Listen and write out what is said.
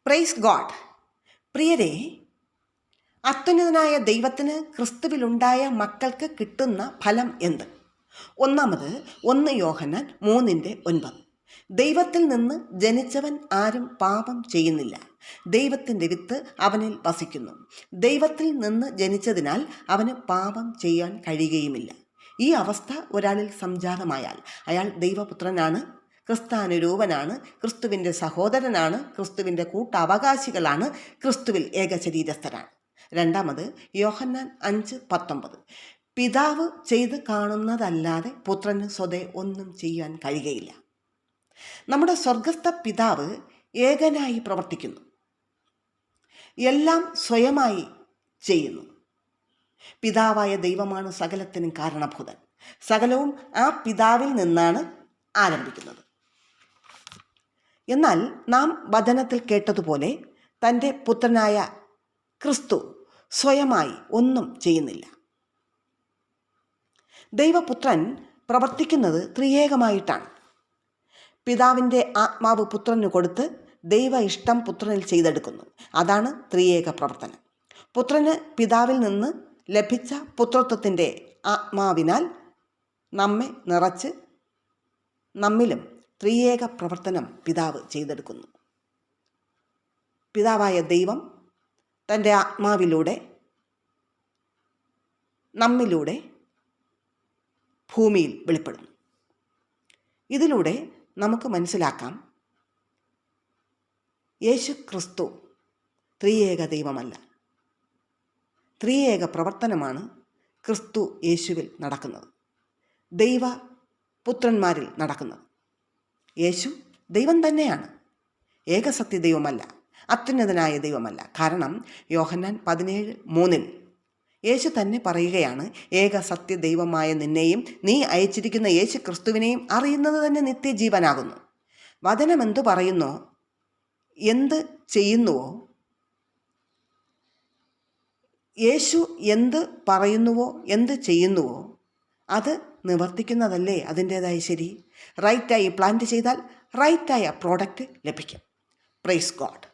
Praise God. പ്രിയരെ, അത്യുന്നതനായ ദൈവത്തിന് ക്രിസ്തുവിലുണ്ടായ മക്കൾക്ക് കിട്ടുന്ന ഫലം എന്ത്? ഒന്നാമത് 1 യോഹന്നാൻ 3:9. ദൈവത്തിൽ നിന്ന് ജനിച്ചവൻ ആരും പാപം ചെയ്യുന്നില്ല. ദൈവത്തിൻ്റെ വിത്ത് അവനിൽ വസിക്കുന്നു. ദൈവത്തിൽ നിന്ന് ജനിച്ചതിനാൽ അവന് പാപം ചെയ്യാൻ കഴിയുകയുമില്ല. ഈ അവസ്ഥ ഒരാളിൽ സംജാതമായാൽ അയാൾ ദൈവപുത്രനാണ്, ക്രിസ്താനുരൂപനാണ്, ക്രിസ്തുവിൻ്റെ സഹോദരനാണ്, ക്രിസ്തുവിൻ്റെ കൂട്ടവകാശികളാണ്, ക്രിസ്തുവിൽ ഏകശരീരസ്ഥരാണ്. രണ്ടാമത് യോഹന്നാൻ 5:19. പിതാവ് ചെയ്ത് കാണുന്നതല്ലാതെ പുത്രന് സ്വതേ ഒന്നും ചെയ്യാൻ കഴിയുകയില്ല. നമ്മുടെ സ്വർഗസ്ഥ പിതാവ് ഏകനായി പ്രവർത്തിക്കുന്നു, എല്ലാം സ്വയമായി ചെയ്യുന്നു. പിതാവായ ദൈവമാണ് സകലത്തിനും കാരണഭൂതൻ. സകലവും ആ പിതാവിൽ നിന്നാണ് ആരംഭിക്കുന്നത്. എന്നാൽ നാം വചനത്തിൽ കേട്ടതുപോലെ തൻ്റെ പുത്രനായ ക്രിസ്തു സ്വയമായി ഒന്നും ചെയ്യുന്നില്ല. ദൈവപുത്രൻ പ്രവർത്തിക്കുന്നത് ത്രിയേകമായിട്ടാണ്. പിതാവിൻ്റെ ആത്മാവ് പുത്രന് കൊടുത്ത് ദൈവ ഇഷ്ടം പുത്രനിൽ ചെയ്തെടുക്കുന്നു. അതാണ് ത്രിയേക പ്രവർത്തനം. പുത്രന് പിതാവിൽ നിന്ന് ലഭിച്ച പുത്രത്വത്തിൻ്റെ ആത്മാവിനാൽ നമ്മെ നിറച്ച് നമ്മിലും ത്രിയേക പ്രവർത്തനം പിതാവ് ചെയ്തെടുക്കുന്നു. പിതാവായ ദൈവം തൻ്റെ ആത്മാവിലൂടെ നമ്മിലൂടെ ഭൂമിയിൽ വെളിപ്പെടുന്നു. ഇതിലൂടെ നമുക്ക് മനസ്സിലാക്കാം, യേശു ക്രിസ്തു ത്രിയേക ദൈവമല്ല, ത്രിയേക പ്രവർത്തനമാണ് ക്രിസ്തു യേശുവിൽ നടക്കുന്നത്, ദൈവപുത്രന്മാരിൽ നടക്കുന്നത്. യേശു ദൈവം തന്നെയാണ്, ഏകസത്യ ദൈവമല്ല, അത്യുന്നതനായ ദൈവമല്ല. കാരണം യോഹന്നാൻ 17:3 യേശു തന്നെ പറയുകയാണ്, ഏക സത്യ ദൈവമായ നിന്നെയും നീ അയച്ചിരിക്കുന്ന യേശു ക്രിസ്തുവിനെയും അറിയുന്നത് തന്നെ നിത്യജീവനാകുന്നു. വചനം എന്തു പറയുന്നോ, എന്ത് ചെയ്യുന്നുവോ, യേശു എന്ത് പറയുന്നുവോ എന്ത് ചെയ്യുന്നുവോ അത് നിവർത്തിക്കുന്നതല്ലേ അതിൻ്റേതായ ശരി. റൈറ്റായി പ്ലാന്റ് ചെയ്താൽ റൈറ്റായ പ്രോഡക്റ്റ് ലഭിക്കും. Praise God.